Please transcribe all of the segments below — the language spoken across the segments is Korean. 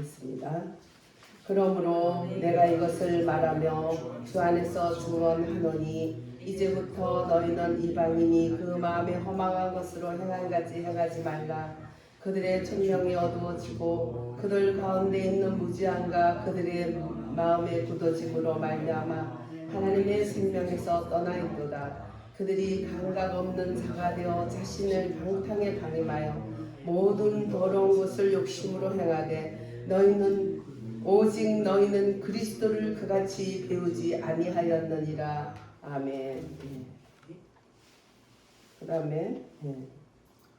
있습니다. 그러므로 내가 이것을 말하며 주 안에서 증언하노니 이제부터 너희는 이방인이 그 마음에 허망한 것으로 행한 같이 행하지 말라. 그들의 천명이 어두워지고 그들 가운데 있는 무지함과 그들의 마음의 굳어짐으로 말미암아 하나님의 생명에서 떠나 있도다. 그들이 감각 없는 자가 되어 자신을 방탕에 방임하여 모든 더러운 것을 욕심으로 행하되 오직 너희는 그리스도를 그같이 배우지 아니하였느니라. 아멘. 그 다음에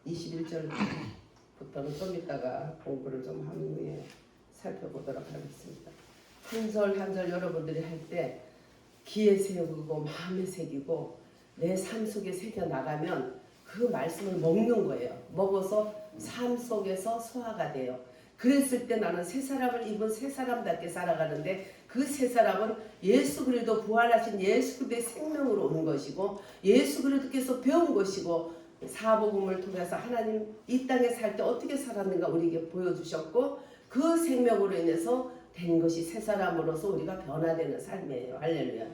21절부터는 좀 이따가 공부를 좀 한 후에 살펴보도록 하겠습니다. 한 절 한 절 여러분들이 할 때 귀에 새기고 마음에 새기고 내 삶 속에 새겨 나가면 그 말씀을 먹는 거예요. 먹어서 삶 속에서 소화가 돼요. 그랬을 때 나는 새 사람을 입은 새 사람답게 살아가는데 그 새 사람은 예수 그리스도 부활하신 예수 그리스도의 생명으로 오는 것이고 예수 그리스도께서 배운 것이고 사복음을 통해서 하나님 이 땅에 살 때 어떻게 살았는가 우리에게 보여주셨고 그 생명으로 인해서 된 것이 새 사람으로서 우리가 변화되는 삶이에요. 할렐루야.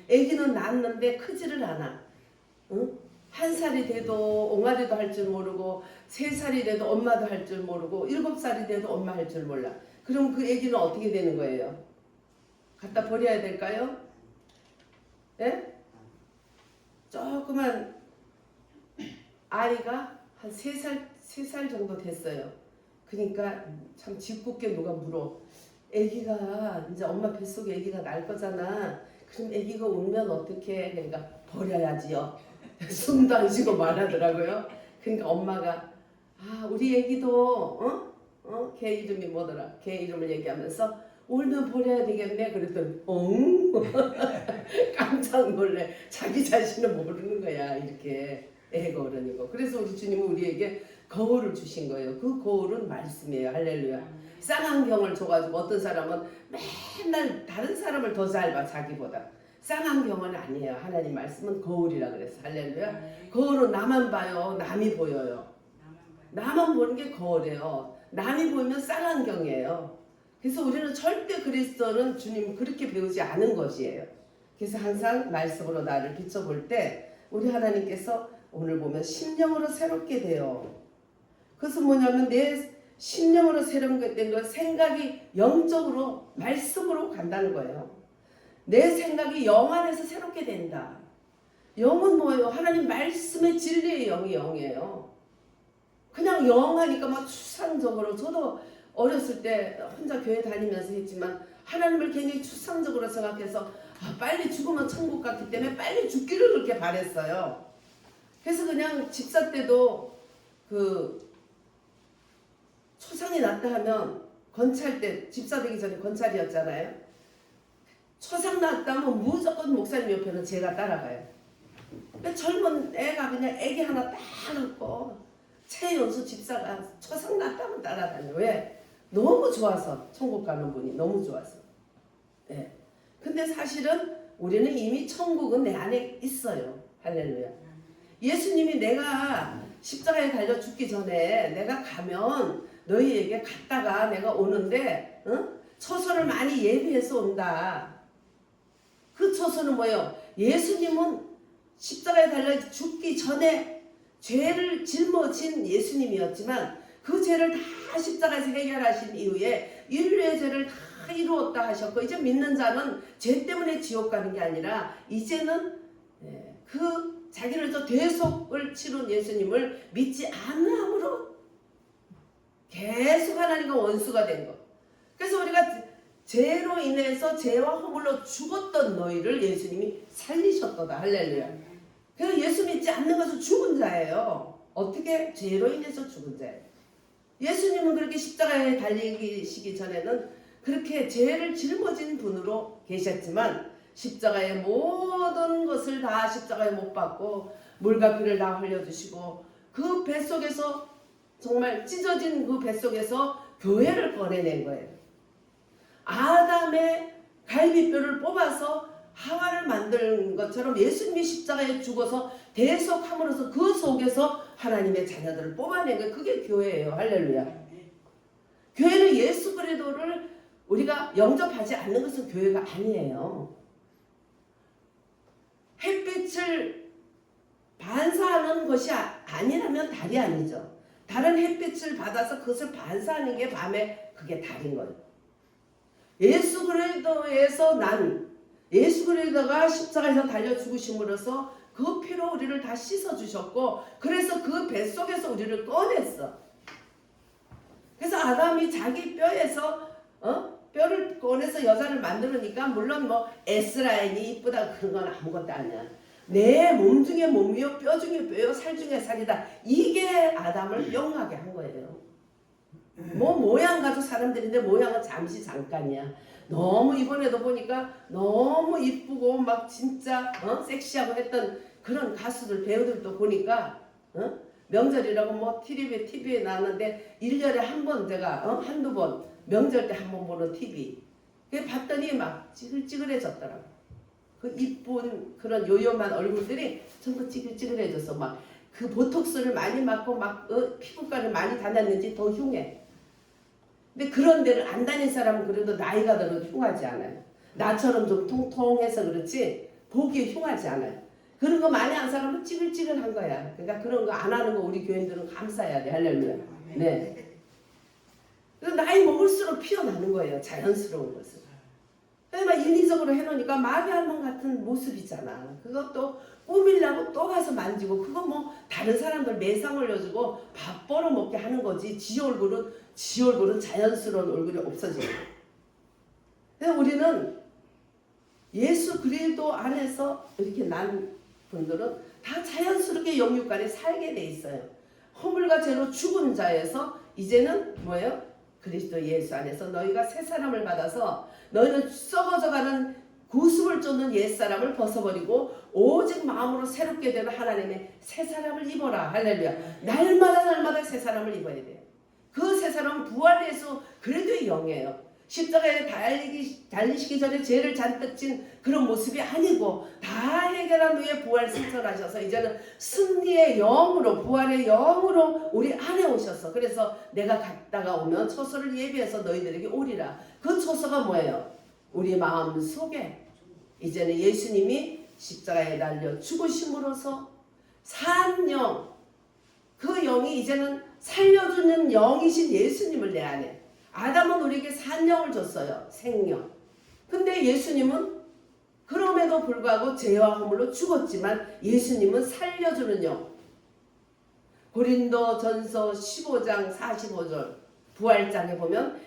아기는 낳았는데 크지를 않아. 응? 1살이 돼도 옹알이도 할 줄 모르고 3살이 돼도 엄마도 할 줄 모르고 7살이 돼도 엄마 할 줄 몰라. 그럼 그 아기는 어떻게 되는 거예요? 갖다 버려야 될까요? 예? 조그만 아이가 한 3살 정도 됐어요. 그러니까 참 짓궂게 누가 물어. 아기가 이제 엄마 뱃속에 아기가 날 거잖아. 그럼 아기가 울면 어떻게? 그러니까 버려야지요. 숨도 안 쉬고 말하더라고요. 그러니까 엄마가 우리 애기도 걔 이름이 뭐더라? 걔 이름을 얘기하면서 울면 버려야 되겠네. 그랬더니 깜짝 놀래. 자기 자신은 모르는 거야. 이렇게 애가 어른이고. 그래서 우리 주님은 우리에게 거울을 주신 거예요. 그 거울은 말씀이에요. 할렐루야. 쌍안경을 줘가지고 어떤 사람은 맨날 다른 사람을 더 잘 봐. 자기보다. 쌍안경은 아니에요. 하나님 말씀은 거울이라 그랬어. 할렐루야. 거울은 나만 봐요. 남이 보여요. 나만 보는 게 거울이에요. 남이 보이면 쌍안경이에요. 그래서 우리는 절대 그리스도는 주님 그렇게 배우지 않은 것이에요. 그래서 항상 말씀으로 나를 비춰볼 때 우리 하나님께서 오늘 보면 심령으로 새롭게 돼요. 그것은 뭐냐면 내 심령으로 새롭게 된 건 생각이 영적으로 말씀으로 간다는 거예요. 내 생각이 영 안에서 새롭게 된다. 영은 뭐예요? 하나님 말씀의 진리의 영이 영이에요. 그냥 영 하니까 막 추상적으로 저도 어렸을 때 혼자 교회 다니면서 했지만 하나님을 굉장히 추상적으로 생각해서 빨리 죽으면 천국 갔기 때문에 빨리 죽기를 그렇게 바랬어요. 그래서 그냥 집사 때도 그 초상이 났다 하면 건찰 때 집사 되기 전에 건찰이었잖아요. 초상 났다 하면 무조건 목사님 옆에는 제가 따라가요. 근데 젊은 애가 그냥 애기 하나 딱 갖고 최연수 집사가 초상 났다 하면 따라다녀요. 왜? 너무 좋아서 천국 가는 분이 너무 좋아서. 네. 근데 사실은 우리는 이미 천국은 내 안에 있어요. 할렐루야. 예수님이 내가 십자가에 달려 죽기 전에 내가 가면 너희에게 갔다가 내가 오는데 처소를 많이 예비해서 온다. 그 처소는 뭐예요? 예수님은 십자가에 달려 죽기 전에 죄를 짊어진 예수님이었지만 그 죄를 다 십자가에서 해결하신 이후에 인류의 죄를 다 이루었다 하셨고 이제 믿는 자는 죄 때문에 지옥 가는 게 아니라 이제는 그 자기를 저 대속을 치룬 예수님을 믿지 않음으로 계속 하나님과 원수가 된 것. 그래서 우리가 죄로 인해서 죄와 허물로 죽었던 너희를 예수님이 살리셨도다. 할렐루야. 그래서 예수 믿지 않는 것은 죽은 자예요. 어떻게? 죄로 인해서 죽은 자예요. 예수님은 그렇게 십자가에 달리시기 전에는 그렇게 죄를 짊어진 분으로 계셨지만 십자가의 모든 것을 다 십자가에 못 박고 물과 피를 다 흘려주시고 그 뱃속에서 정말 찢어진 그 뱃속에서 교회를 꺼내낸 거예요. 아담의 갈비뼈를 뽑아서 하와를 만든 것처럼 예수님이 십자가에 죽어서 대속함으로써 그 속에서 하나님의 자녀들을 뽑아낸 거예요. 그게 교회예요. 할렐루야. 교회는 예수 그리스도를 우리가 영접하지 않는 것은 교회가 아니에요. 햇빛을 반사하는 것이 아니라면 달이 아니죠. 다른 햇빛을 받아서 그것을 반사하는 게 밤에 그게 달인 거예요. 예수 그리스도에서 예수 그리스도가 십자가에서 달려 죽으심으로써 그 피로 우리를 다 씻어 주셨고, 그래서 그 뱃속에서 우리를 꺼냈어. 그래서 아담이 자기 뼈에서 뼈를 꺼내서 여자를 만들으니까, 물론 뭐 S라인이 이쁘다 그런 건 아무것도 아니야. 내 몸 중에 몸이요 뼈 중에 뼈요 살 중에 살이다. 이게 아담을 영하게 한 거예요. 뭐 모양 가지고 사람들인데 모양은 잠깐이야. 너무 이번에도 보니까 너무 이쁘고 막 진짜 섹시하고 했던 그런 가수들 배우들도 보니까 명절이라고 뭐 TV에 나왔는데 1년에 한 번 제가 한두 번 명절 때 한 번 보는 TV 그게 봤더니 막 찌글찌글해졌더라고. 그 이쁜 그런 요염한 얼굴들이 전부 찌글찌글해져서 막 그 보톡스를 많이 맞고 막 피부과를 많이 다녔는지 더 흉해. 근데 그런 데를 안 다닌 사람은 그래도 나이가 들어도 흉하지 않아요. 나처럼 좀 통통해서 그렇지 보기에 흉하지 않아요. 그런 거 많이 한 사람은 찌글찌글한 거야. 그러니까 그런 거 안 하는 거 우리 교인들은 감사해야 돼. 할렐루야. 네. 그래서 나이 먹을수록 피어나는 거예요. 자연스러운 것을. 그래서 막 인위적으로 해놓으니까 마귀 할멈 같은 모습이잖아. 그것도 꾸밀라고 또 가서 만지고, 그거 뭐 다른 사람들 매상 올려주고 밥 벌어먹게 하는 거지. 지 얼굴은 자연스러운 얼굴이 없어지는 거예요. 그래서 우리는 예수 그리스도 안에서 이렇게 난 분들은 다 자연스럽게 영육간에 살게 돼 있어요. 허물과 죄로 죽은 자에서 이제는 뭐예요? 그리스도 예수 안에서 너희가 새 사람을 받아서 너희는 썩어져가는 구습을 쫓는 옛사람을 벗어버리고 오직 마음으로 새롭게 되는 하나님의 새 사람을 입어라. 할렐루야. 날마다 새 사람을 입어야 돼요. 그 새 사람은 부활해서 그래도 영이에요. 십자가에 달리시기 전에 죄를 잔뜩 진 그런 모습이 아니고 다 해결한 후에 부활 승천하셔서 이제는 승리의 영으로, 부활의 영으로 우리 안에 오셔서, 그래서 내가 갔다가 오면 처소를 예비해서 너희들에게 오리라. 그 처소가 뭐예요? 우리 마음 속에 이제는 예수님이 십자가에 달려 죽으심으로써 산 영, 그 영이 이제는 살려주는 영이신 예수님을 내 안에, 아담은 우리에게 산영을 줬어요. 생명. 근데 예수님은 그럼에도 불구하고 죄와 허물로 죽었지만 예수님은 살려주는 영. 고린도전서 15장 45절 부활장에 보면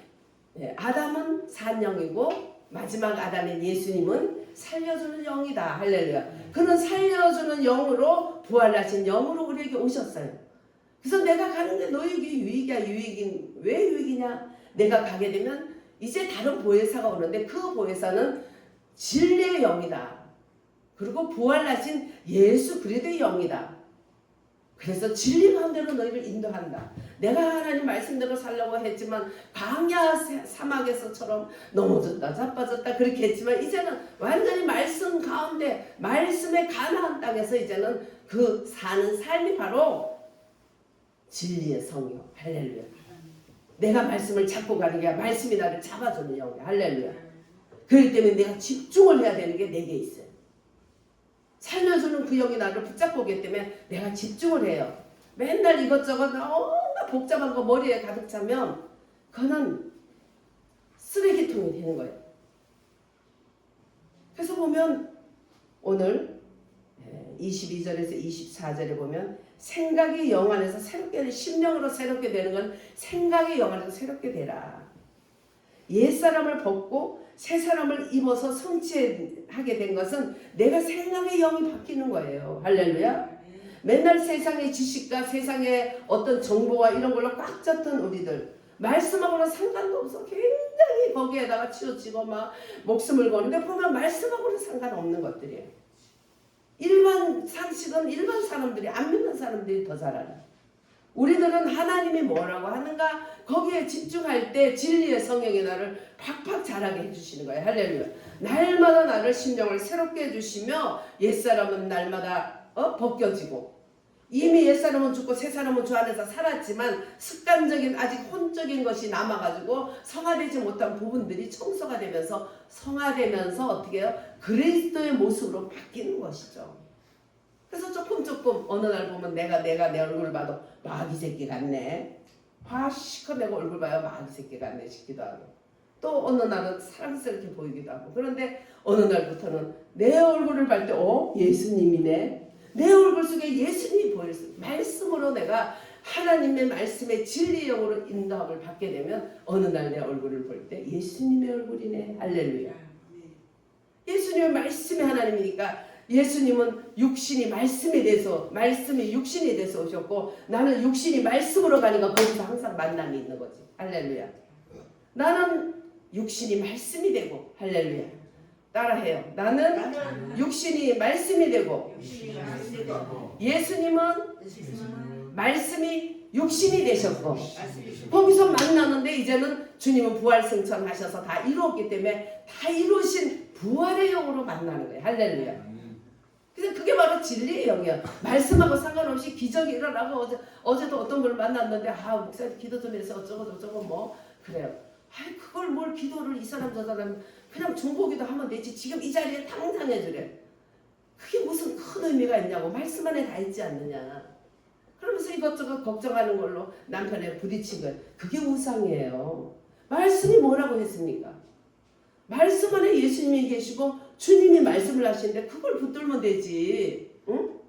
아담은 산영이고 마지막 아담인 예수님은 살려주는 영이다. 할렐루야. 그는 살려주는 영으로, 부활하신 영으로 우리에게 오셨어요. 그래서 내가 가는 게 너에게 유익이야. 유익인 왜 유익이냐? 내가 가게 되면 이제 다른 보혜사가 오는데 그 보혜사는 진리의 영이다. 그리고 부활하신 예수 그리스도의 영이다. 그래서 진리 가운데로 너희를 인도한다. 내가 하나님 말씀대로 살려고 했지만 광야 사막에서처럼 넘어졌다 자빠졌다 그렇게 했지만 이제는 완전히 말씀 가운데, 말씀의 가나안 땅에서 이제는 그 사는 삶이 바로 진리의 성령. 할렐루야. 내가 말씀을 잡고 가는 게 아니라 말씀이 나를 잡아주는 영이야. 할렐루야. 그렇기 때문에 내가 집중을 해야 되는 게 내게 있어요. 살려주는 그 영이 나를 붙잡고 오기 때문에 내가 집중을 해요. 맨날 이것저것 온갖 복잡한 거 머리에 가득 차면 그거는 쓰레기통이 되는 거예요. 그래서 보면 오늘 22절에서 24절에 보면 생각이 영 안에서 새롭게, 심령으로 새롭게 되는 건 생각이 영 안에서 새롭게 되라. 옛사람을 벗고 새 사람을 입어서 성취하게 된 것은 내가 생각의 영이 바뀌는 거예요. 할렐루야. 맨날 세상의 지식과 세상의 어떤 정보와 이런 걸로 꽉 찼던 우리들, 말씀하고는 상관도 없어. 굉장히 거기에다가 치우치고 막 목숨을 거는데 보면 말씀하고는 상관없는 것들이에요. 일반 상식은 일반 사람들이, 안 믿는 사람들이 더 잘 알아. 우리들은 하나님이 뭐라고 하는가 거기에 집중할 때 진리의 성령이 나를 팍팍 자라게 해주시는 거예요. 할렐루야. 날마다 나를 심령을 새롭게 해주시며 옛사람은 날마다 벗겨지고 이미 옛사람은 죽고 새사람은 주 안에서 살았지만 습관적인 아직 혼적인 것이 남아가지고 성화되지 못한 부분들이 청소가 되면서 성화되면서 어떻게 해요? 그리스도의 모습으로 바뀌는 것이죠. 그래서 조금 어느 날 보면 내가 내 얼굴을 봐도 마귀 새끼 같네. 화시커 내가 얼굴 봐요. 마귀 새끼 같네 싶기도 하고. 또 어느 날은 사랑스럽게 보이기도 하고. 그런데 어느 날부터는 내 얼굴을 볼 때 예수님이네. 내 얼굴 속에 예수님이 보일 수, 말씀으로 내가 하나님의 말씀의 진리의 영으로 인도함을 받게 되면 어느 날 내 얼굴을 볼 때 예수님의 얼굴이네. 할렐루야. 예수님의 말씀이 하나님이니까 예수님은 육신이 말씀에 대해서 말씀이 육신에 대해서 오셨고 나는 육신이 말씀으로 가니까 거기서 항상 만남이 있는 거지. 할렐루야. 나는 육신이 말씀이 되고 할렐루야. 따라해요. 나는 육신이 말씀이 되고 예수님은 말씀이 육신이 되셨고 거기서 만나는데 이제는 주님은 부활승천하셔서 다 이루었기 때문에 다 이루신 부활의 영으로 만나는 거예요. 할렐루야. 그래서 그게 바로 진리의 영이야. 말씀하고 상관없이 기적이 일어나고 어제도 어떤 걸 만났는데 목사님 기도 좀 해서 어쩌고 뭐 그래요. 그걸 뭘 기도를 이 사람 저 사람 그냥 중보기도 하면 되지. 지금 이 자리에 당장 해주래. 그게 무슨 큰 의미가 있냐고. 말씀 안에 다 있지 않느냐. 그러면서 이것저것 걱정하는 걸로 남편에 부딪힌 거예요. 그게 우상이에요. 말씀이 뭐라고 했습니까? 말씀 안에 예수님이 계시고 주님이 말씀을 하시는데 그걸 붙들면 되지. 응?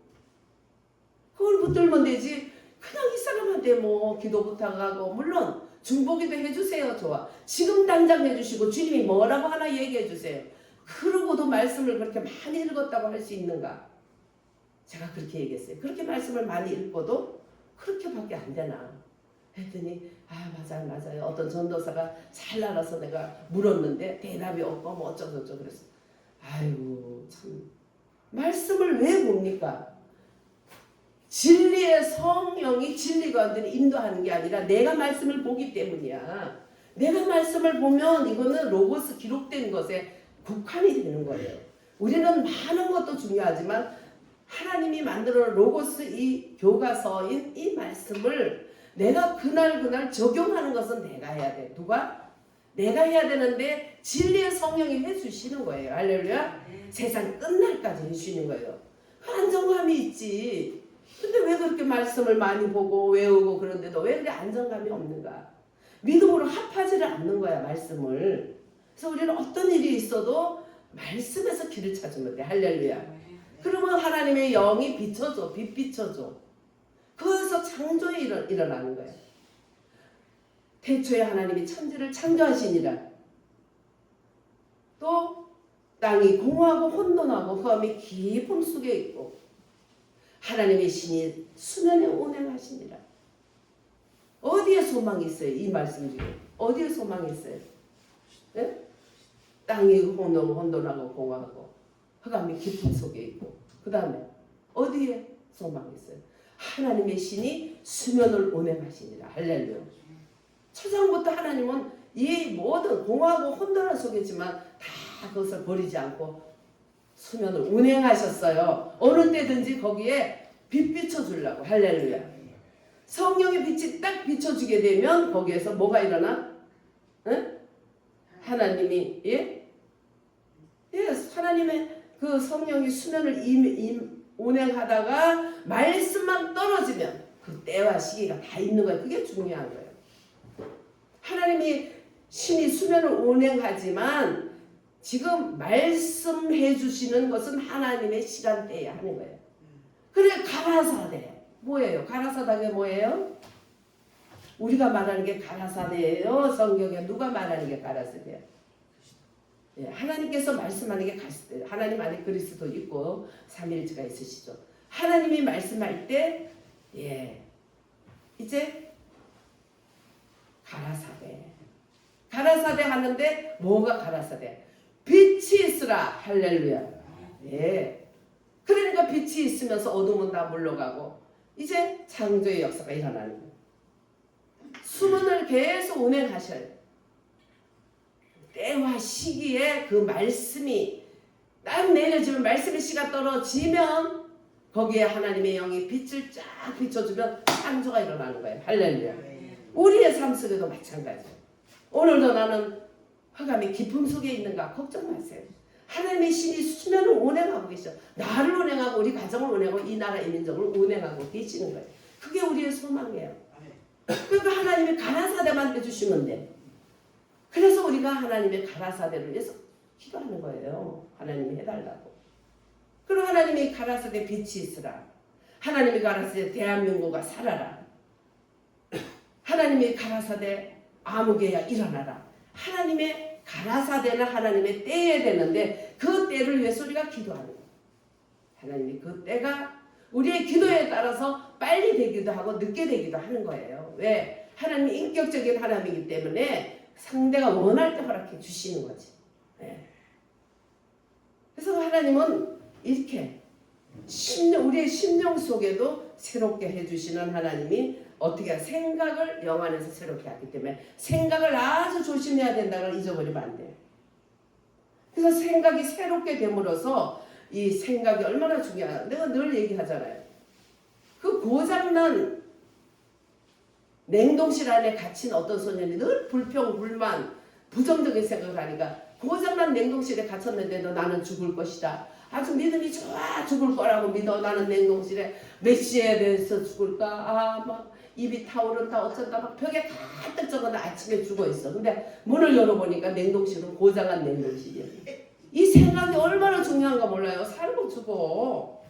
그걸 붙들면 되지. 그냥 이 사람한테 뭐 기도 부탁하고 물론 중보기도 해주세요. 좋아. 지금 당장 해주시고 주님이 뭐라고 하나 얘기해주세요. 그러고도 말씀을 그렇게 많이 읽었다고 할 수 있는가? 제가 그렇게 얘기했어요. 그렇게 말씀을 많이 읽고도 그렇게밖에 안 되나? 했더니 맞아요. 어떤 전도사가 잘 알아서 내가 물었는데 대답이 없고 뭐 어쩌고저쩌고 그랬어. 아이고 참 말씀을 왜 봅니까? 진리의 성령이 진리관들이 인도하는 게 아니라 내가 말씀을 보기 때문이야. 내가 말씀을 보면 이거는 로고스 기록된 것에 국한이 되는 거예요. 우리는 많은 것도 중요하지만 하나님이 만들어 로고스 이 교과서인 이 말씀을 내가 그날 적용하는 것은 내가 해야 돼. 누가? 내가 해야 되는데 진리의 성령이 해주시는 거예요. 할렐루야. 세상 끝날까지 해주시는 거예요. 안정감이 있지. 근데 왜 그렇게 말씀을 많이 보고 외우고 그런데도 왜 그렇게 안정감이 없는가? 믿음으로 합하지를 않는 거야 말씀을. 그래서 우리는 어떤 일이 있어도 말씀에서 길을 찾으면 돼. 할렐루야. 그러면 하나님의 영이 비춰줘. 빛 비춰줘. 거기서 창조에 일어나는 거야. 태초에 하나님이 천지를 창조하시니라. 또 땅이 공허하고 혼돈하고 흑암이 깊음 속에 있고 하나님의 신이 수면에 운행하시니라. 어디에 소망이 있어요? 이 말씀 중에 어디에 소망이 있어요? 네? 땅이 혼돈하고 공허하고 흑암이 깊음 속에 있고 그 다음에 어디에 소망이 있어요? 하나님의 신이 수면을 운행하시니라. 할렐루야. 초장부터 하나님은 이 모든 공허하고 혼돈한 속이지만 다 그것을 버리지 않고 수면을 운행하셨어요. 어느 때든지 거기에 빛 비춰주려고. 할렐루야. 성령의 빛이 딱 비춰주게 되면 거기에서 뭐가 일어나? 응? 하나님이 하나님의 그 성령이 수면을 운행하다가 말씀만 떨어지면 그 때와 시기가 다 있는 거예요. 그게 중요한 거예요. 하나님이 신이 수면을 운행하지만 지금 말씀해 주시는 것은 하나님의 시간대에 하는 거예요. 그래 가라사대 뭐예요? 가라사대가 뭐예요? 우리가 말하는 게 가라사대예요. 성경에 누가 말하는 게 가라사대예요? 예, 하나님께서 말씀하는 게 가라사대예요. 하나님 안에 그리스도 있고 삼위일체가 있으시죠. 하나님이 말씀할 때 이제 가라사대 하는데 뭐가 가라사대? 빛이 있으라. 할렐루야. 예. 그러니까 빛이 있으면서 어둠은 다 물러가고 이제 창조의 역사가 일어나는 거예요. 수문을 계속 운행하셔요. 때와 시기에 그 말씀이 딱 내려지면 말씀의 씨가 떨어지면 거기에 하나님의 영이 빛을 쫙 비춰주면 창조가 일어나는 거예요. 할렐루야. 우리의 삶 속에도 마찬가지예요. 오늘도 나는 흑암의 깊음 속에 있는가 걱정 마세요. 하나님의 신이 수면을 운행하고 계셔. 나를 운행하고 우리 가정을 운행하고 이 나라 이 민족을 운행하고 계시는 거예요. 그게 우리의 소망이에요. 그러니까 하나님이 가나사대만 해주시면 돼. 그래서 우리가 하나님의 가나사대를 위해서 기도하는 거예요. 하나님이 해달라고. 그리고 하나님이 가나사대 빛이 있으라. 하나님이 가나사대 대한민국아 살아라. 하나님이 가나사대 아무개야 일어나라. 하나님의 가나사대는 하나님의 때에 되는데 그 때를 위해서 우리가 기도하는 거예요. 하나님이 그 때가 우리의 기도에 따라서 빨리 되기도 하고 늦게 되기도 하는 거예요. 왜? 하나님이 인격적인 하나님이기 때문에 상대가 원할 때 허락해 주시는 거지. 네. 그래서 하나님은 이렇게 우리의 심령 속에도 새롭게 해주시는 하나님이 어떻게 생각을 영 안에서 새롭게 하기 때문에 생각을 아주 조심해야 된다는 걸 잊어버리면 안 돼요. 그래서 생각이 새롭게 됨으로써 이 생각이 얼마나 중요하다. 내가 늘 얘기하잖아요. 그 고장난 냉동실 안에 갇힌 어떤 소년이 늘 불평, 불만, 부정적인 생각을 하니까 고장난 냉동실에 갇혔는데도 나는 죽을 것이다. 아주 믿음이 좋아 죽을 거라고 믿어. 나는 냉동실에 몇 시에 대해서 죽을까? 막 입이 타오른다 어쩐다 막 벽에 가득 적어서 아침에 죽어 있어. 근데 문을 열어보니까 냉동실은 고장난 냉동실이야. 이 생각이 얼마나 중요한가 몰라요. 살고 죽어.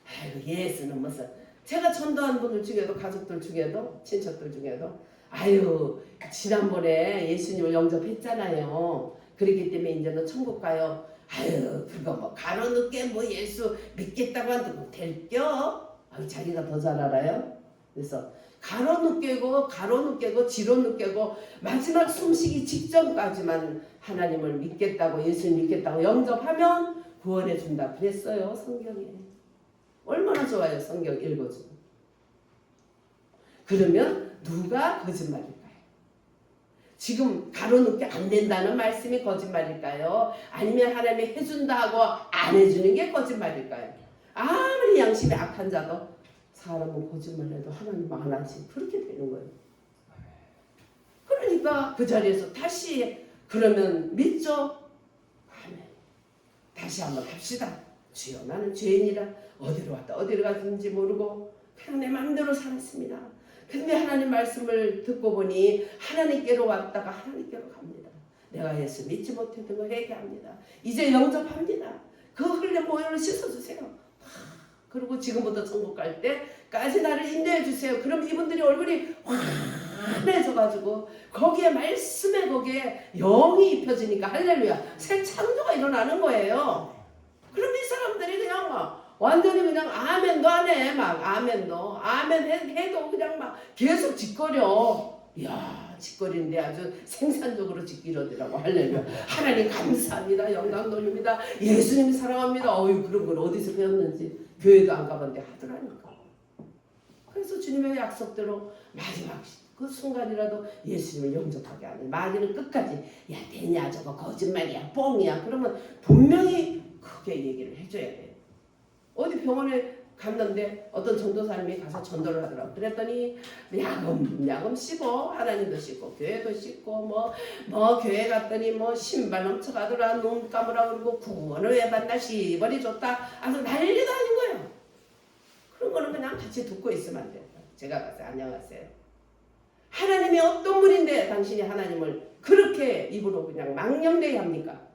아이고 예수는 무슨. 제가 전도한 분들 중에도 가족들 중에도 친척들 중에도 아유 지난번에 예수님을 영접했잖아요. 그렇기 때문에 이제는 천국 가요. 아유 그거 뭐 가로늦게 뭐 예수 믿겠다고 한다고 뭐 될겨? 아유 자기가 더 잘 알아요. 그래서 가로늦게고 지로늦게고 마지막 숨쉬기 직전까지만 하나님을 믿겠다고 예수님 믿겠다고 영접하면 구원해 준다 그랬어요. 성경에. 얼마나 좋아요. 성경 읽어주고. 그러면 누가 거짓말일까요? 지금 가로늦게 안 된다는 말씀이 거짓말일까요? 아니면 하나님이 해준다 하고 안 해주는 게 거짓말일까요? 아무리 양심이 악한 자도 사람은 거짓말해도 하나님 안 하지. 그렇게 되는 거예요. 그러니까 그 자리에서 다시 그러면 믿죠? 아멘. 다시 한번 합시다. 주여 나는 죄인이라 어디로 왔다 어디로 갔는지 모르고 그냥 내 마음대로 살았습니다. 근데 하나님 말씀을 듣고 보니 하나님께로 왔다가 하나님께로 갑니다. 내가 예수 믿지 못했던 거 회개합니다. 이제 영접합니다. 그 흘린 모욕을 씻어주세요. 그리고 지금부터 천국 갈 때까지 나를 인도해 주세요. 그럼 이분들이 얼굴이 환해져가지고 거기에 말씀에 거기에 영이 입혀지니까 할렐루야 새 창조가 일어나는 거예요. 그럼 이 사람들이 그냥 막 완전히 그냥 아멘도 안 해. 막 아멘도 아멘 해도 그냥 막 계속 짓거려. 이야 짓거리는데 아주 생산적으로 짓기로더라고. 할렐루야. 하나님 감사합니다. 영광 돌립니다. 예수님 사랑합니다. 어유 그런 걸 어디서 배웠는지 교회도 안 가봤는데 하더라니까. 그래서 주님의 약속대로 마지막 그 순간이라도 예수님을 영접하게 하는 마귀는 끝까지 야 되냐 저거 거짓말이야 뻥이야 그러면 분명히 크게 얘기를 해줘야 돼요. 어디 병원에 갔는데 어떤 전도사님이 가서 전도를 하더라고. 그랬더니 야금 씹어 하나님도 씹고 교회도 씹고 뭐 교회 갔더니 뭐 신발 넘쳐가더라. 눈 감으라 그러고 구원을 왜 받나 시벌이 좋다. 아주 난리도 아닌 거예요. 그런 거는 그냥 같이 듣고 있으면 안 돼요. 제가 가서 안녕하세요. 하나님이 어떤 분인데 당신이 하나님을 그렇게 입으로 그냥 망령되게 합니까?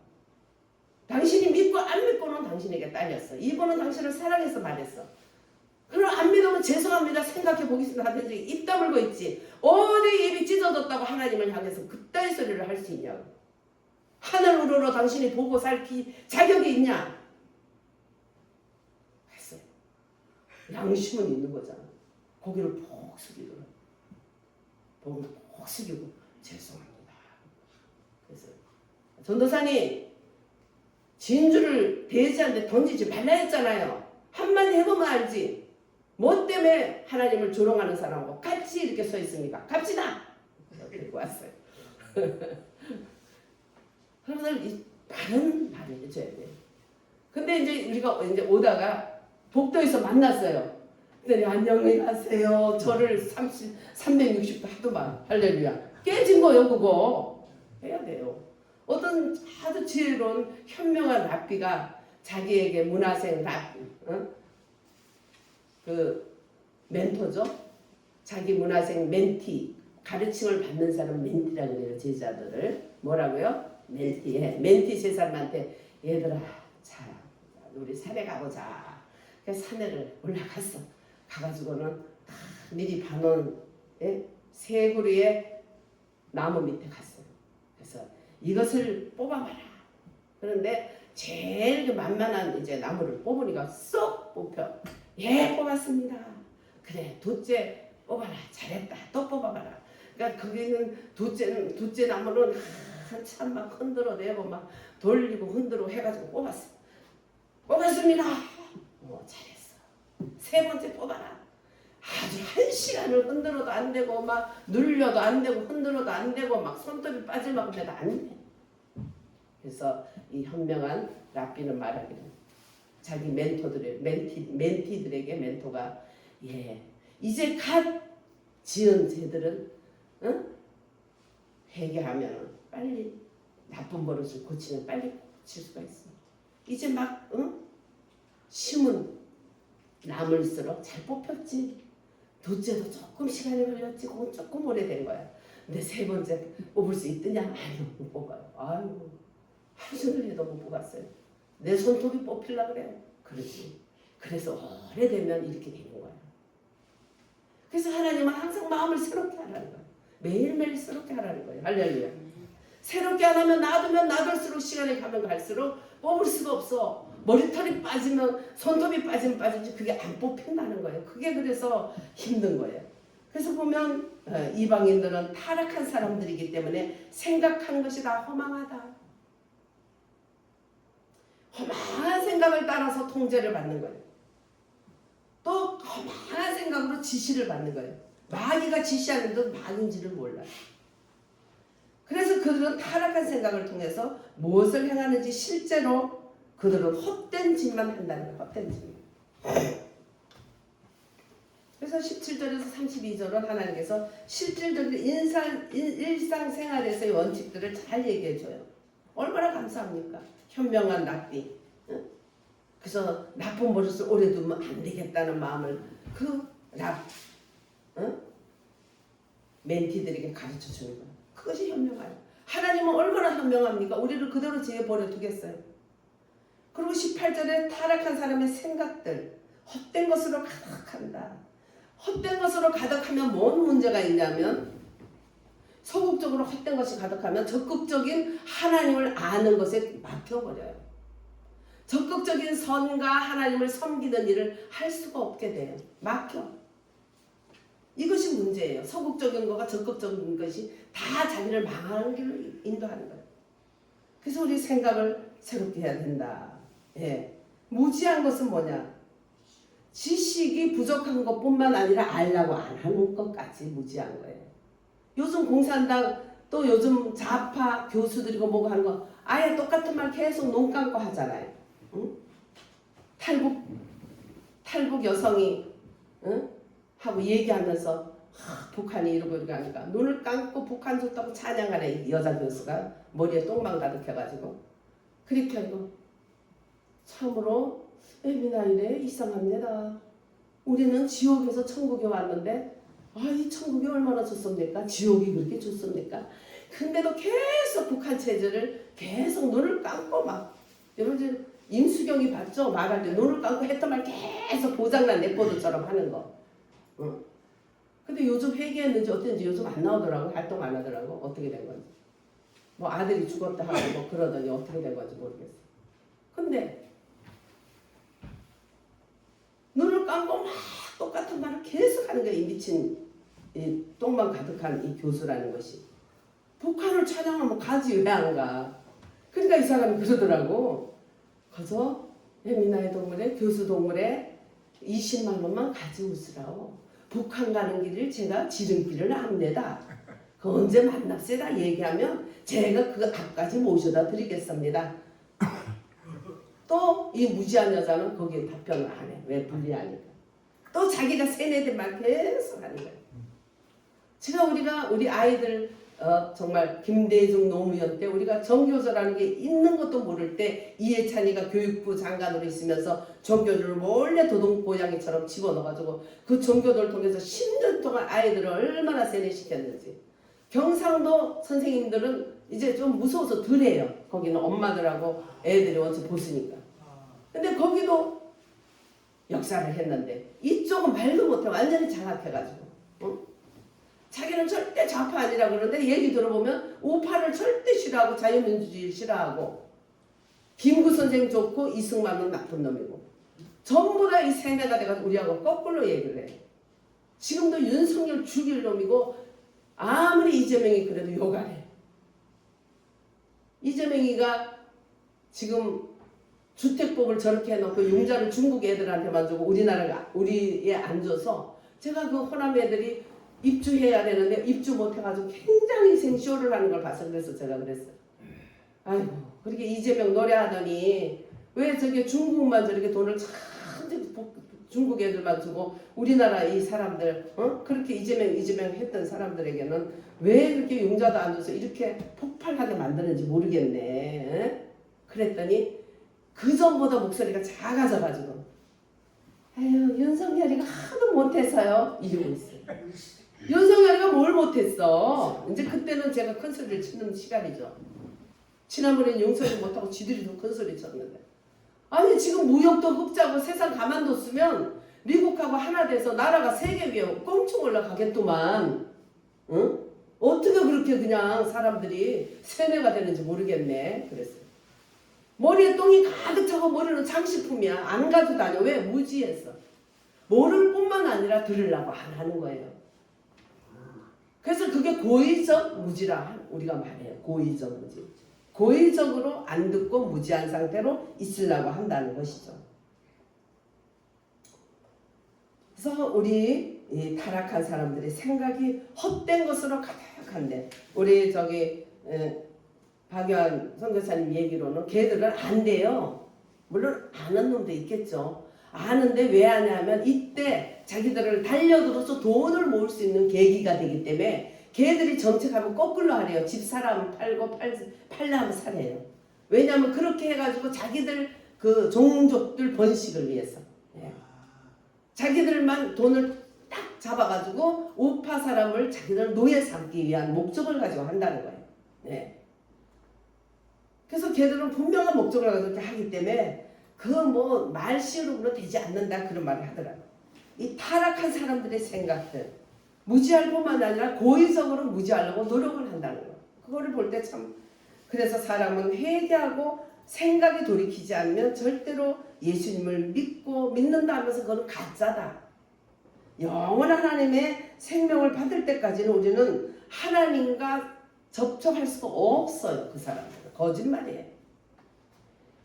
당신이 믿고 안 믿고는 당신에게 딸렸어. 이분은 당신을 사랑해서 말했어. 그럼 안 믿으면 죄송합니다. 생각해 보겠습니다. 하든지 입 다물고 있지. 어디 입이 찢어졌다고 하나님을 향해서 그따위 소리를 할 수 있냐고. 하늘 우러러 당신이 보고 살 자격이 있냐? 했어요. 양심은 있는 거잖아. 고개를 푹 숙이더라. 고개를 푹 숙이고 죄송합니다. 그래서 전도사님 진주를 돼지한테 던지지 말라 했잖아요. 한마디 해보면 알지. 뭐 때문에 하나님을 조롱하는 사람하고 같이 이렇게 서 있습니까? 갑시다. 데리고 왔어요. 그래서 다른 말을 해줘야 돼요. 근데 이제 우리가 이제 오다가 복도에서 만났어요. 그랬더니 안녕히 가세요. 저를 360도 하도 막 할렐루야. 깨진 거요 그거. 해야 돼요. 어떤 아주 지혜로운 현명한 랍비가 자기에게 문화생 랍비, 그 멘토죠. 자기 문화생 멘티, 가르침을 받는 사람 멘티라고 그래요. 제자들을 뭐라고요? 멘티해. 멘티 세 사람한테 얘들아, 자, 우리 산에 가보자. 그래서 산에를 올라갔어. 가가지고는 미리 봐놓은 세 그루의 나무 밑에 갔어요. 그래서 이것을 뽑아봐라. 그런데 제일 만만한 이제 나무를 뽑으니까 쏙 뽑혀. 예, 뽑았습니다. 그래, 둘째 뽑아라. 잘했다. 또 뽑아봐라. 그러니까 거기는 둘째 나무는 한참 막 흔들어 내고 막 돌리고 흔들어 해가지고 뽑았어. 뽑았습니다. 잘했어. 세 번째 뽑아라. 아주 1시간을 흔들어도 안 되고 막 눌려도 안 되고 흔들어도 안 되고 막 손톱이 빠질 만큼 해도 안 돼. 그래서 이 현명한 랍비는 말하기를 자기 멘티들에게 멘토가 이제 갓 지은 죄들은 회개하면 빨리 나쁜 버릇을 고치면 빨리 고칠 수가 있어. 이제 막 심은 나물수록 잘 뽑혔지. 둘째도 조금 시간이 걸렸지. 그건 조금 오래된 거야. 근데 세 번째 뽑을 수 있더냐? 아니요, 못 뽑아요. 아이고, 하루 종일 해도 못 뽑았어요. 내 손톱이 뽑히려고 그래요. 그러지. 그래서 오래되면 이렇게 되는 거야. 그래서 하나님은 항상 마음을 새롭게 하라는 거예요. 매일매일 새롭게 하라는 거예요. 할렐루야. 새롭게 안 하면 놔두면 놔둘수록 시간이 가면 갈수록 뽑을 수가 없어. 머리털이 빠지면 손톱이 빠지면 빠지지 그게 안 뽑힌다는 거예요. 그게 그래서 힘든 거예요. 그래서 보면 이방인들은 타락한 사람들이기 때문에 생각하는 것이 다 허망하다. 허망한 생각을 따라서 통제를 받는 거예요. 또 허망한 생각으로 지시를 받는 거예요. 마귀가 지시하는 듯 마귀인지를 몰라요. 그래서 그들은 타락한 생각을 통해서 무엇을 행하는지 실제로 그들은 헛된 짓만 한다는 거예요. 헛된 짓만. 그래서 17절에서 32절은 하나님께서 실질적인 일상생활에서의 원칙들을 잘 얘기해줘요. 얼마나 감사합니까? 현명한 랍비. 그래서 나쁜 버릇을 오래 두면 안 되겠다는 마음을 멘티들에게 가르쳐 주는 거예요. 그것이 현명해요. 하나님은 얼마나 현명합니까? 우리를 그대로 지어버려 두겠어요. 그리고 18절에 타락한 사람의 생각들, 헛된 것으로 가득한다. 헛된 것으로 가득하면 뭔 문제가 있냐면 소극적으로 헛된 것이 가득하면 적극적인 하나님을 아는 것에 막혀버려요. 적극적인 선과 하나님을 섬기는 일을 할 수가 없게 돼요. 막혀. 이것이 문제예요. 소극적인 것과 적극적인 것이 다 자기를 망하는 길로 인도하는 거예요. 그래서 우리 생각을 새롭게 해야 된다. 무지한 것은 뭐냐? 지식이 부족한 것뿐만 아니라 알라고 안 하는 것까지 무지한 거예요. 요즘 공산당 또 요즘 좌파 교수들이고 뭐고 하는 거 아예 똑같은 말 계속 눈 감고 하잖아요. 응? 탈북 여성이 하고 얘기하면서 북한이 이러고 이러고 하니까 눈을 감고 북한 좋다고 찬양하네. 여자 교수가 머리에 똥망 가득해가지고 그렇게 하고 참으로 애미나 이래 이상합니다. 우리는 지옥에서 천국에 왔는데 이 천국이 얼마나 좋습니까? 지옥이 그렇게 좋습니까? 근데도 계속 북한 체제를 계속 눈을 감고 막 여러분 임수경이 봤죠? 말할 때 눈을 감고 했던 말 계속 보장난 레포드처럼 하는 거. 근데 요즘 회개했는지 어땠는지 요즘 안 나오더라고. 활동 안 하더라고. 어떻게 된 건지. 뭐 아들이 죽었다 하고 뭐 그러더니 어떻게 된 건지 모르겠어. 근데 눈을 감고 막 똑같은 말을 계속 하는 거야. 이 미친 이 똥만 가득한 이 교수라는 것이. 북한을 찬양하면 가지 왜 안 가? 그러니까 이 사람이 그러더라고. 그래서 예민아의 동물에 교수 동물에 20만 원만 가져오시라고. 북한 가는 길을 제가 지름길을 합니다. 그 언제 만납시다 얘기하면 제가 그 앞까지 모셔다 드리겠습니다. 또 이 무지한 여자는 거기에 답변을 안 해. 왜? 불리하니까. 또 자기가 세뇌된 말 계속 하는 거예요. 지금 우리 아이들 정말 김대중 노무현 때 우리가 정교조라는 게 있는 것도 모를 때 이해찬이가 교육부 장관으로 있으면서 정교조를 몰래 도둑고양이처럼 집어넣어가지고 그 정교조를 통해서 10년 동안 아이들을 얼마나 세뇌시켰는지. 경상도 선생님들은 이제 좀 무서워서 덜 해요. 거기는 엄마들하고 애들이 원체 보수니까. 근데 거기도 역사를 했는데 이쪽은 말도 못해 완전히 장악해가지고 응? 자기는 절대 좌파 아니라 그러는데 얘기 들어보면 우파를 절대 싫어하고 자유민주주의 싫어하고 김구 선생 좋고 이승만은 나쁜 놈이고 전부 다 이 세뇌가 돼가지고 우리하고 거꾸로 얘기를 해. 지금도 윤석열 죽일 놈이고 아무리 이재명이 그래도 욕을 해. 이재명이가 지금 주택법을 저렇게 해놓고 융자를 중국 애들한테만 주고 우리에 안 줘서 제가 그 호남 애들이 입주해야 되는데 입주 못해가지고 굉장히 생쇼를 하는 걸 봐서 그래서 제가 그랬어요. 아이고 그렇게 이재명 노래하더니 왜 저게 중국만 저렇게 돈을 참 중국 애들만 주고 우리나라 이 사람들 그렇게 이재명 했던 사람들에게는 왜 그렇게 융자도 안 줘서 이렇게 폭발하게 만드는지 모르겠네. 그랬더니 그 전보다 목소리가 작아져가지고 아유 윤석열이가 하도 못해서요 이러고 있어요. 윤석열이가 뭘 못했어. 이제 그때는 제가 큰 소리를 치는 시간이죠. 지난번엔 용서를 못하고 지들이 더 큰 소리 쳤는데 아니 지금 무역도 흑자고 세상 가만뒀으면 미국하고 하나 돼서 나라가 세계 위에 껑충 올라가겠더만 응? 어떻게 그렇게 그냥 사람들이 세뇌가 되는지 모르겠네. 그랬어요. 머리에 똥이 가득 차고 머리는 장식품이야. 안 가지고 다녀. 왜? 무지해서. 모를 뿐만 아니라 들으려고 안 하는 거예요. 그래서 그게 고의적 무지라 우리가 말해요. 고의적 무지. 고의적으로 안 듣고 무지한 상태로 있으려고 한다는 것이죠. 그래서 우리 이 타락한 사람들의 생각이 헛된 것으로 가득한데 우리 박유한 선교사님 얘기로는 걔들은 안 돼요. 물론 아는 놈도 있겠죠. 아는데 왜 하냐면 이때 자기들을 달려들어서 돈을 모을 수 있는 계기가 되기 때문에 걔들이 정책하면 거꾸로 하래요. 집 사람 팔고 팔라 하면 사래요. 왜냐하면 그렇게 해가지고 자기들 그 종족들 번식을 위해서 자기들만 돈을 딱 잡아가지고 우파 사람을 자기들 노예 삼기 위한 목적을 가지고 한다는 거예요. 네. 그래서 걔들은 분명한 목적을 가지고 하기 때문에 그 뭐 말씨름으로 되지 않는다 그런 말을 하더라고요. 이 타락한 사람들의 생각들 무지할 뿐만 아니라 고의적으로 무지하려고 노력을 한다는 거예요. 그거를 볼 때 참 그래서 사람은 회개하고 생각이 돌이키지 않으면 절대로 예수님을 믿는다 하면서 그건 가짜다. 영원한 하나님의 생명을 받을 때까지는 우리는 하나님과 접촉할 수가 없어요. 그 사람들은 거짓말이에요.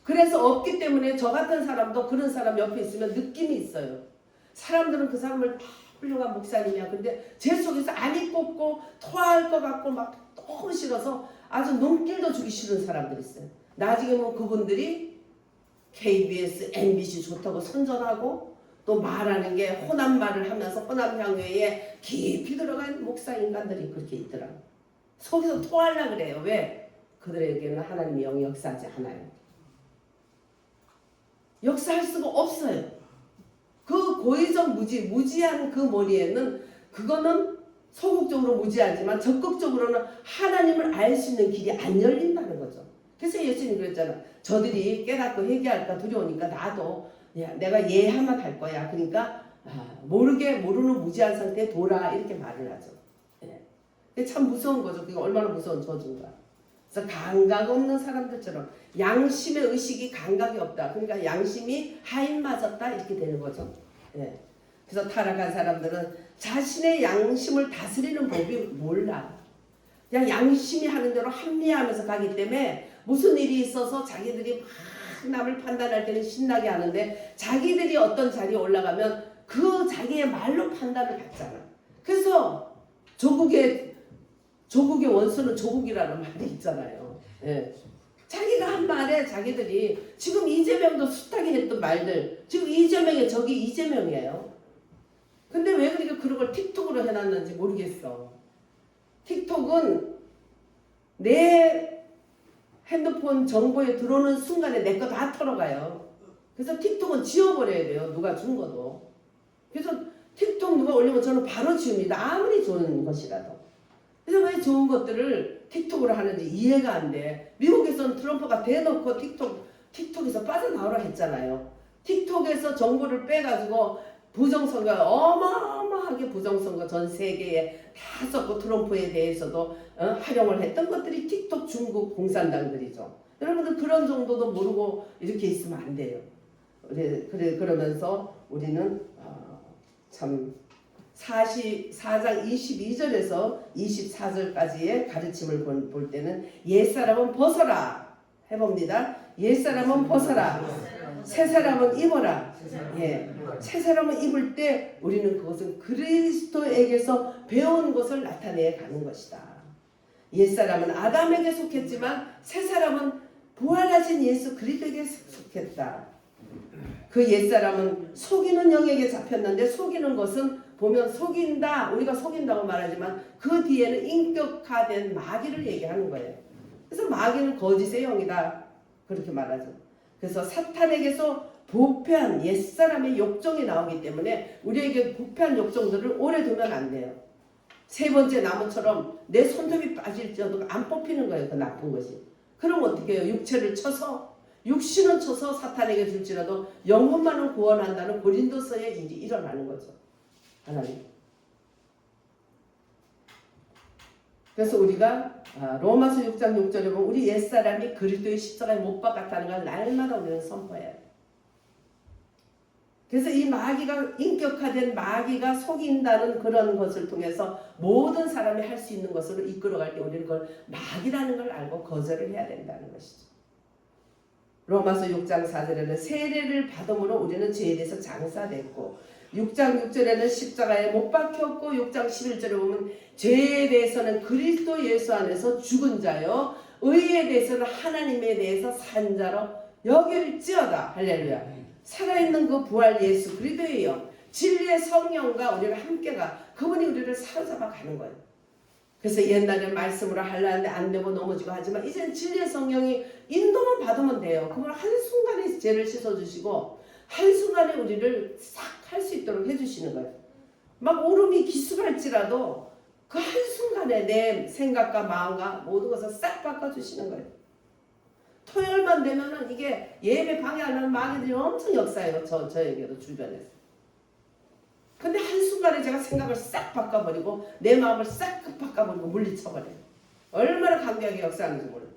그래서 없기 때문에 저 같은 사람도 그런 사람 옆에 있으면 느낌이 있어요. 사람들은 그 사람을 다 훌륭한 목사님이야. 근데 제 속에서 안이 꼽고 토할 것 같고 막 너무 싫어서 아주 눈길도 주기 싫은 사람들이 있어요. 나중에 뭐 그분들이 KBS, MBC 좋다고 선전하고 또 말하는 게 호남 말을 하면서 호남 향유에 깊이 들어간 목사 인간들이 그렇게 있더라고요. 속에서 토하려고 그래요. 왜? 그들에게는 하나님이 영이 역사하지 않아요. 역사할 수가 없어요. 그 고의적 무지한 그 머리에는 그거는 소극적으로 무지하지만 적극적으로는 하나님을 알 수 있는 길이 안 열린다는 거죠. 그래서 예수님이 그랬잖아. 저들이 깨닫고 회개할까 두려우니까 나도 내가 예하면 할 거야. 그러니까 모르는 무지한 상태에 돌아 이렇게 말을 하죠. 네. 참 무서운 거죠. 그게 얼마나 무서운 저주인가. 그래서 감각 없는 사람들처럼 양심의 의식이 감각이 없다. 그러니까 양심이 하인 맞았다 이렇게 되는 거죠. 네. 그래서 타락한 사람들은 자신의 양심을 다스리는 법이 몰라. 그냥 양심이 하는 대로 합리화하면서 가기 때문에 무슨 일이 있어서 자기들이 막 남을 판단할 때는 신나게 하는데 자기들이 어떤 자리에 올라가면 그 자기의 말로 판단을 받잖아. 그래서 조국의 원수는 조국이라는 말이 있잖아요. 예. 자기가 한 말에 말에 자기들이 지금 이재명도 숱하게 했던 말들 지금 이재명의 적이 이재명이에요. 근데 왜 그렇게 그런 걸 틱톡으로 해놨는지 모르겠어. 틱톡은 내 핸드폰 정보에 들어오는 순간에 내 거 다 털어가요. 그래서 틱톡은 지워버려야 돼요. 누가 준 것도. 그래서 틱톡 누가 올리면 저는 바로 지웁니다. 아무리 좋은 것이라도. 그래서 왜 좋은 것들을 틱톡으로 하는지 이해가 안 돼. 미국에서는 트럼프가 대놓고 틱톡에서 빠져나오라 했잖아요. 틱톡에서 정보를 빼가지고 부정선거 어마어마하게 부정선거 전 세계에 다 썼고 트럼프에 대해서도 활용을 했던 것들이 틱톡 중국 공산당들이죠. 여러분들 그런 정도도 모르고 이렇게 있으면 안 돼요. 그러면서 우리는 참 4장 22절에서 24절까지의 가르침을 볼 때는 옛사람은 벗어라 해봅니다. 옛사람은 벗어라. 새사람은 입어라. 예, 새사람은 입을 때 우리는 그것은 그리스도에게서 배운 것을 나타내 가는 것이다. 옛사람은 아담에게 속했지만 새사람은 부활하신 예수 그리스도에게 속했다. 그 옛사람은 속이는 영에게 잡혔는데 속이는 것은 보면 속인다, 우리가 속인다고 말하지만 그 뒤에는 인격화된 마귀를 얘기하는 거예요. 그래서 마귀는 거짓의 영이다 그렇게 말하죠. 그래서 사탄에게서 부패한 옛사람의 욕정이 나오기 때문에 우리에게 부패한 욕정들을 오래 두면 안 돼요. 세 번째 나무처럼 내 손톱이 빠질지어도 안 뽑히는 거예요. 그 나쁜 것이. 그럼 어떻게 해요? 육체를 쳐서 육신은 쳐서 사탄에게 줄지라도 영혼만은 구원한다는 고린도서의 일이 일어나는 거죠. 하나님. 그래서 우리가 로마서 6장 6절에 보면 우리 옛사람이 그리스도의 십자가에 못 박았다는 걸 날마다 우리는 선포해요. 그래서 이 마귀가 인격화된 마귀가 속인다는 그런 것을 통해서 모든 사람이 할 수 있는 것으로 이끌어갈 때 우리는 그걸 마귀라는 걸 알고 거절을 해야 된다는 것이죠. 로마서 6장 4절에는 세례를 받음으로 우리는 죄에 대해서 장사됐고 6장 6절에는 십자가에 못 박혔고 6장 11절에 보면 죄에 대해서는 그리스도 예수 안에서 죽은 자요 의에 대해서는 하나님에 대해서 산 자로 여길지어다. 할렐루야. 살아있는 그 부활 예수 그리스도의 영 진리의 성령과 우리가 함께가 그분이 우리를 사로잡아 가는 거예요. 그래서 옛날에 말씀으로 하려는데 안 되고 넘어지고 하지만 이제는 진리의 성령이 인도만 받으면 돼요. 그걸 한순간에 죄를 씻어주시고 한순간에 우리를 싹 할 수 있도록 해주시는 거예요. 막 울음이 기습할지라도 그 한순간에 내 생각과 마음과 모든 것을 싹 바꿔주시는 거예요. 토요일만 되면은 이게 예배 방해하는 마귀들이 엄청 역사해요. 저에게도 주변에서. 근데 한순간에 제가 생각을 싹 바꿔버리고 내 마음을 싹 바꿔버리고 물리쳐버려요. 얼마나 강력하게 역사하는지 몰라요.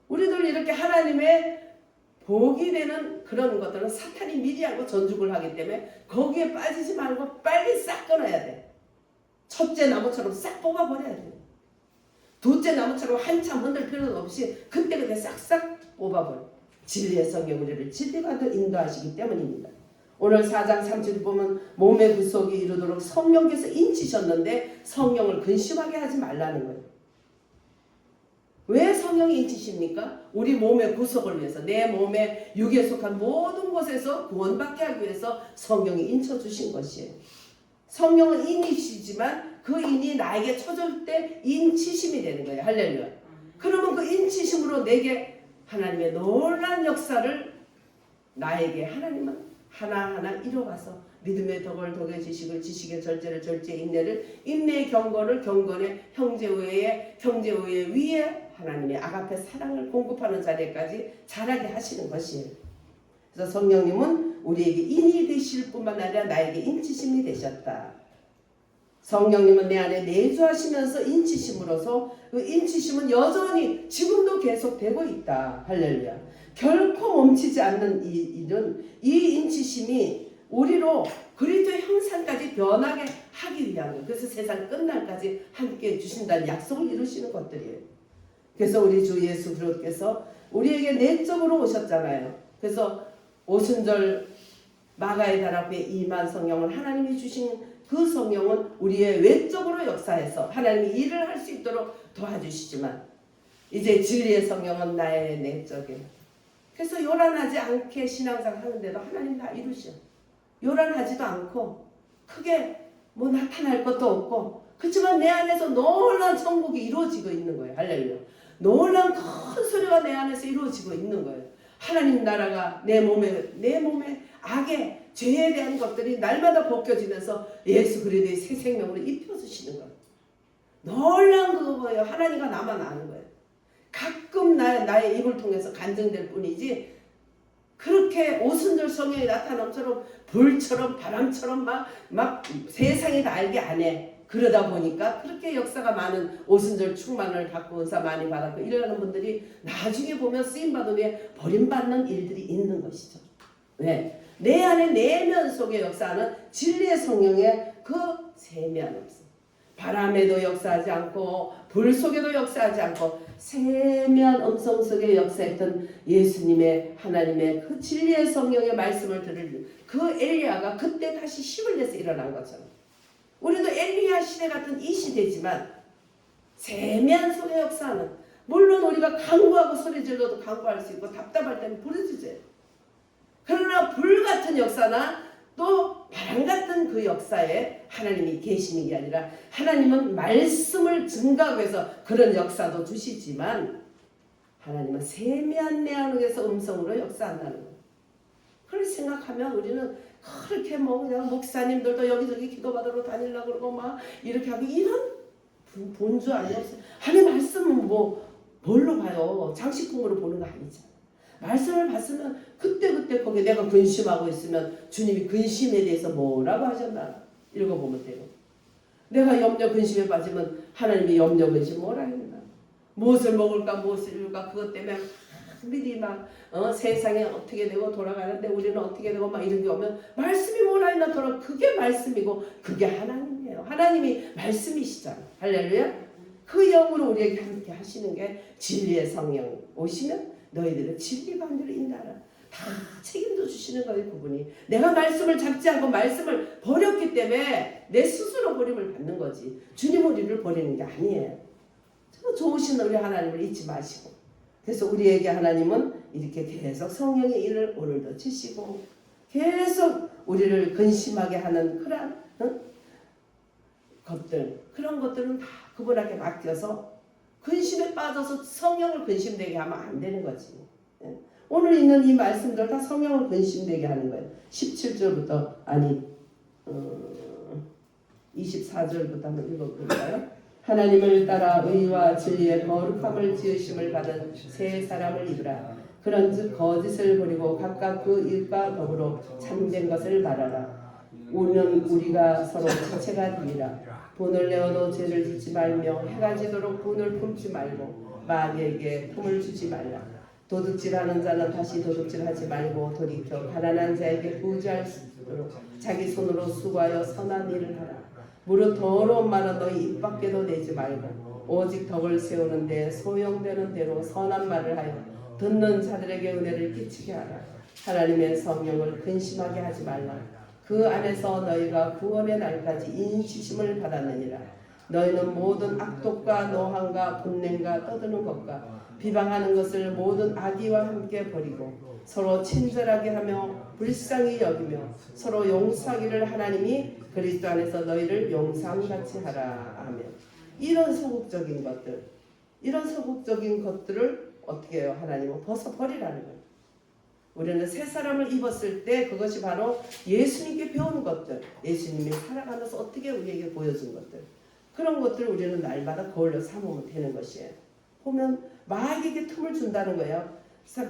우리들 이렇게 하나님의 복이 되는 그런 것들은 사탄이 미리 알고 전죽을 하기 때문에 거기에 빠지지 말고 빨리 싹 끊어야 돼. 첫째 나무처럼 싹 뽑아버려야 돼. 둘째 나무처럼 한참 흔들 필요는 없이 그때 싹싹 뽑아버려. 진리의 성령 우리를 진리가 더 인도하시기 때문입니다. 오늘 4장 3절 보면 몸의 구속이 이루도록 성령께서 인치셨는데 성령을 근심하게 하지 말라는 거예요. 왜 성령이 인치십니까? 우리 몸의 구속을 위해서 내 몸의 육에 속한 모든 곳에서 구원받게 하기 위해서 성령이 인쳐주신 것이에요. 성령은 인이시지만 그 인이 나에게 쳐줄 때 인치심이 되는 거예요. 할렐루야. 그러면 그 인치심으로 내게 하나님의 놀라운 역사를 나에게 하나님은 하나하나 이뤄가서 믿음의 덕을 덕의 지식을 지식의 절제를 절제의 인내를 인내의 경건을 경건의 형제우애의 형제우애 위에 하나님의 아가페 사랑을 공급하는 자리까지 자라게 하시는 것이에요. 그래서 성령님은 우리에게 인이 되실 뿐만 아니라 나에게 인치심이 되셨다. 성령님은 내 안에 내주하시면서 인치심으로서 그 인치심은 여전히 지금도 계속되고 있다. 할렐루야. 결코 멈추지 않는 이 일은 이 인치심이 우리로 그리스도의 형상까지 변하게 하기 위한 거예요. 그래서 세상 끝날까지 함께 해주신다는 약속을 이루시는 것들이에요. 그래서 우리 주 예수 그리스도께서 우리에게 내적으로 오셨잖아요. 그래서 오순절 마가의 달 앞에 임한 성령을 하나님이 주신 그 성령은 우리의 외적으로 역사해서 하나님이 일을 할 수 있도록 도와주시지만 이제 진리의 성령은 나의 내적에. 그래서 요란하지 않게 신앙생활 하는데도 하나님 다 이루셔. 요란하지도 않고 크게 뭐 나타날 것도 없고, 그렇지만 내 안에서 놀라운 천국이 이루어지고 있는 거예요. 할렐루야. 놀라운 큰 소리가 내 안에서 이루어지고 있는 거예요. 하나님 나라가 내 몸에 악의 죄에 대한 것들이 날마다 벗겨지면서 예수 그리스도의 새 생명으로 입혀주시는 거예요. 놀라운 그거예요. 하나님과 나만 아는 거예요. 가끔 나의 입을 통해서 간증될 뿐이지, 그렇게 오순절 성령이 나타남처럼 불처럼 바람처럼 막 세상이 다 알게 안 해. 그러다 보니까 그렇게 역사가 많은 오순절 충만을 받고 은사 많이 받았고 이러는 분들이 나중에 보면 쓰임받은 후에 버림받는 일들이 있는 것이죠. 왜? 내 안에 내면 속에 역사하는 진리의 성령의 그 세미한 음성. 바람에도 역사하지 않고 불 속에도 역사하지 않고 세미한 음성 속에 역사했던 예수님의 하나님의 그 진리의 성령의 말씀을 들을 그 엘리야가 그때 다시 힘을 내서 일어난 것처럼 우리도 엘리야 시대 같은 이 시대지만 세미한 속에 역사하는, 물론 우리가 강구하고 소리 질러도 강구할 수 있고 답답할 때는 부르짖어요. 그러나 불 같은 역사나 또 바람 같은 그 역사에 하나님이 계시는 게 아니라 하나님은 말씀을 증가하기 위해서 그런 역사도 주시지만 하나님은 세미한 내 안에서 음성으로 역사한다는 거예요. 그걸 생각하면 우리는 그렇게 뭐 그냥 목사님들도 여기저기 기도받으러 다니려고 그러고 막 이렇게 하고 이런 본주 아니었어요. 하나님 말씀은 뭐 뭘로 봐요? 장식품으로 보는 거 아니잖아. 말씀을 봤으면 그때 거기에 내가 근심하고 있으면 주님이 근심에 대해서 뭐라고 하셨나 읽어보면 돼요. 내가 염려 근심에 빠지면 하나님이 염려 근심 뭐라 했나, 무엇을 먹을까 무엇을 입을까 그것 때문에 미리 세상에 어떻게 되고 돌아가는데 우리는 어떻게 되고 막 이런 게 오면 말씀이 뭐라 했나 그게 말씀이고 그게 하나님이에요. 하나님이 말씀이시잖아. 할렐루야. 그 영으로 우리에게 함께 하시는 게 진리의 성령 오시면 너희들은 진리 방대로 인하라. 다 책임져 주시는 거예요. 그분이. 내가 말씀을 잡지 않고 말씀을 버렸기 때문에 내 스스로 버림을 받는 거지. 주님 우리를 버리는 게 아니에요. 좋으신 우리 하나님을 잊지 마시고. 그래서 우리에게 하나님은 이렇게 계속 성령의 일을 오늘도 주시고 계속 우리를 근심하게 하는 그런 것들, 그런 것들은 다 그분에게 맡겨서 근심에 빠져서 성령을 근심되게 하면 안 되는 거지. 오늘 있는 이 말씀들 다 성령을 근심되게 하는 거예요. 17절부터 24절부터 한번 읽어볼까요? 하나님을 따라 의와 진리의 거룩함을 지으심을 받은 새 사람을 입으라. 그런즉 거짓을 버리고 각각 그 일과 더불어 참된 것을 말하라. 오는 우리가 서로 지체가 되리라. 분을 내어도 죄를 짓지 말며 해가 지도록 분을 품지 말고 마귀에게 틈을 주지 말라. 도둑질하는 자는 다시 도둑질하지 말고 돌이켜 가난한 자에게 부지할 수 있도록 자기 손으로 수고하여 선한 일을 하라. 무릇 더러운 말은 너희 입 밖에도 내지 말고 오직 덕을 세우는데 소용되는 대로 선한 말을 하여 듣는 자들에게 은혜를 끼치게 하라. 하나님의 성령을 근심하게 하지 말라. 그 안에서 너희가 구원의 날까지 인치심을 받았느니라. 너희는 모든 악독과 노함과 분냄과 떠드는 것과 비방하는 것을 모든 악의와 함께 버리고 서로 친절하게 하며 불쌍히 여기며 서로 용서하기를 하나님이 그리스도 안에서 너희를 용상같이 하라. 아멘. 이런 소극적인 것들을 어떻게 해요? 하나님은 벗어버리라는 거예요. 우리는 새 사람을 입었을 때 그것이 바로 예수님께 배운 것들, 예수님이 살아가면서 어떻게 우리에게 보여준 것들, 그런 것들을 우리는 날마다 거울로 삼으면 되는 것이에요. 보면 마귀에게 틈을 준다는 거예요.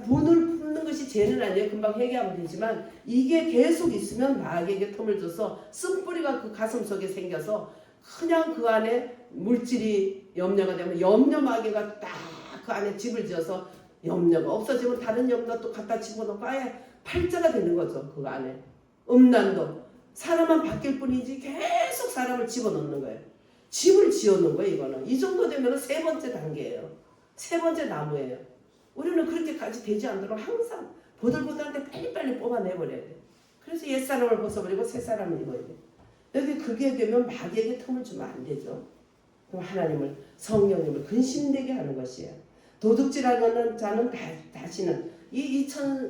분을 품는 것이 죄는 아니에요. 금방 회개하면 되지만 이게 계속 있으면 마귀에게 틈을 줘서 쓴뿌리가 그 가슴 속에 생겨서 그냥 그 안에 물질이 염려가 되면 염려 마귀가 딱 그 안에 집을 지어서 염려가 없어지면 다른 염려 또 갖다 집어넣고 아예 팔자가 되는 거죠. 그 안에 음란도 사람만 바뀔 뿐이지 계속 사람을 집어넣는 거예요. 집을 지어놓은 거예요. 이거는 이 정도 되면 세 번째 단계예요. 세 번째 나무예요. 우리는 그렇게까지 되지 않도록 항상 보들보들한테 빨리빨리 뽑아내버려야 돼. 그래서 옛사람을 벗어버리고 새사람을 입어야 돼. 여기 그게 되면 마귀에게 틈을 주면 안 되죠. 그럼 하나님을 성령님을 근심되게 하는 것이에요. 도둑질하는 자는 다시는 이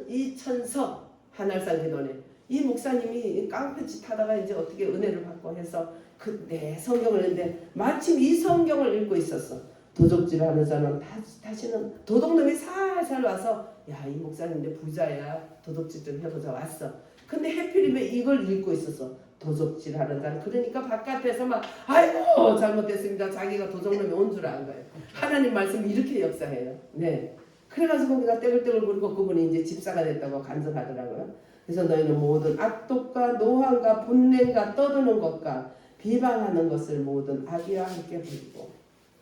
이천석 하늘산 기도네. 이 목사님이 깡패짓 하다가 이제 어떻게 은혜를 받고 해서 그때 성경을 읽는데 마침 이 성경을 읽고 있었어. 도둑질하는 자는 다시는 도둑놈이 살살 와서 야, 이 목사님인데 부자야. 도둑질 좀 해보자 왔어. 근데 해필이면 이걸 읽고 있었어. 도둑질하는 자는 그러니까 바깥에서 막 아이고 잘못됐습니다. 자기가 도둑놈이 온 줄 안 거예요. 하나님 말씀 이렇게 역사해요. 네. 그래가지고 우리가 떼글떼글 굴고 그분이 이제 집사가 됐다고 간증하더라고요. 그래서 너희는 모든 악독과 노함과 분냄과 떠드는 것과 비방하는 것을 모든 악이와 함께 버리고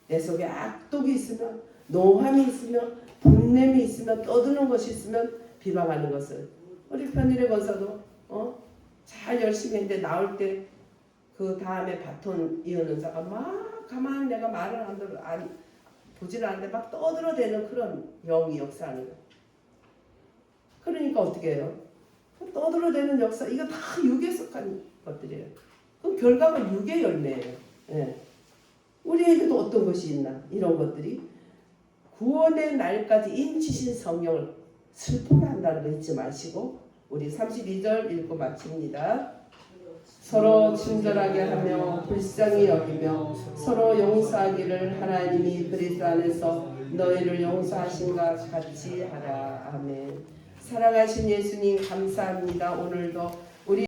내 속에 악독이 있으면 노함이 있으면 분냄이 있으면 떠드는 것이 있으면 비방하는 것을 우리 편일의 권사도 잘 열심히 했는데 나올 때 그 다음에 바톤 이어는 자가 막 가만히 내가 말을 안 보지는 않는데 막 떠들어대는 그런 영이 역사하는 거예요. 그러니까 어떻게 해요? 떠들어대는 역사 이거 다 육에 속한 것들이에요. 그럼 결과가 육의 열매예요. 예. 우리에게도 어떤 것이 있나 이런 것들이 구원의 날까지 인치신 성령을 슬프게 한다는 거 잊지 마시고 우리 32절 읽고 마칩니다. 서로 친절하게 하며 불쌍히 여기며 서로 용서하기를 하나님이 그리스도 안에서 너희를 용서하신 것 같이 하라. 아멘. 사랑하신 예수님 감사합니다. 오늘도